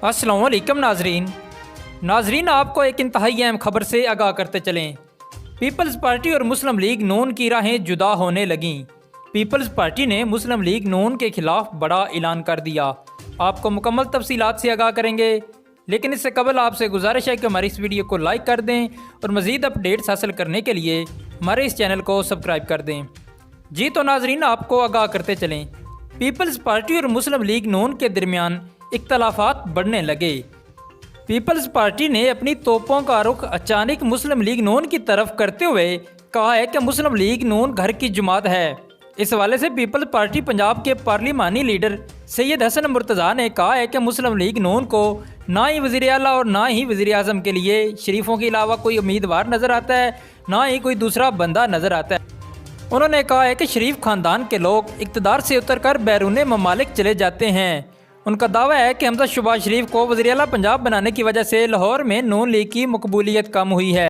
अस्सलाम वालेकुम नाजरीन आपको एक इंतहाई अहम खबर से आगाह करते चलें। पीपल्स पार्टी और मुस्लिम लीग नून की राहें जुदा होने लगीं। पीपल्स पार्टी ने मुस्लिम लीग नून के खिलाफ बड़ा ऐलान कर दिया। आपको मुकम्मल तफसीलात से आगाह करेंगे, लेकिन इससे कबल आपसे गुजारिश है कि हमारी इस वीडियो को लाइक कर दें और मज़ीद अपडेट्स हासिल करने के लिए हमारे इस चैनल को सब्सक्राइब कर दें। जी तो नाजरीन आपको आगाह करते चलें, पीपल्स पार्टी और मुस्लिम लीग नून के दरमियान इख्तलाफात बढ़ने लगे। पीपल्स पार्टी ने अपनी तोपों का रुख अचानक मुस्लिम लीग नून की तरफ करते हुए कहा है कि मुस्लिम लीग नून घर की जमात है। इस हवाले से पीपल्स पार्टी पंजाब के पार्लिमानी लीडर सैयद हसन मुर्तज़ा ने कहा है कि मुस्लिम लीग नून को ना ही वज़ीर आला और ना ही वज़ीर आज़म के लिए शरीफों के अलावा कोई उम्मीदवार नज़र आता है, ना ही कोई दूसरा बंदा नज़र आता है। उन्होंने कहा है कि शरीफ ख़ानदान के लोग इक़्तिदार से उतरकर बैरून ममालिक चले जाते हैं। उनका दावा है कि हमजा शहबाज शरीफ को वज़ीर आला पंजाब बनाने की वजह से लाहौर में नून लीग की मकबूलियत कम हुई है।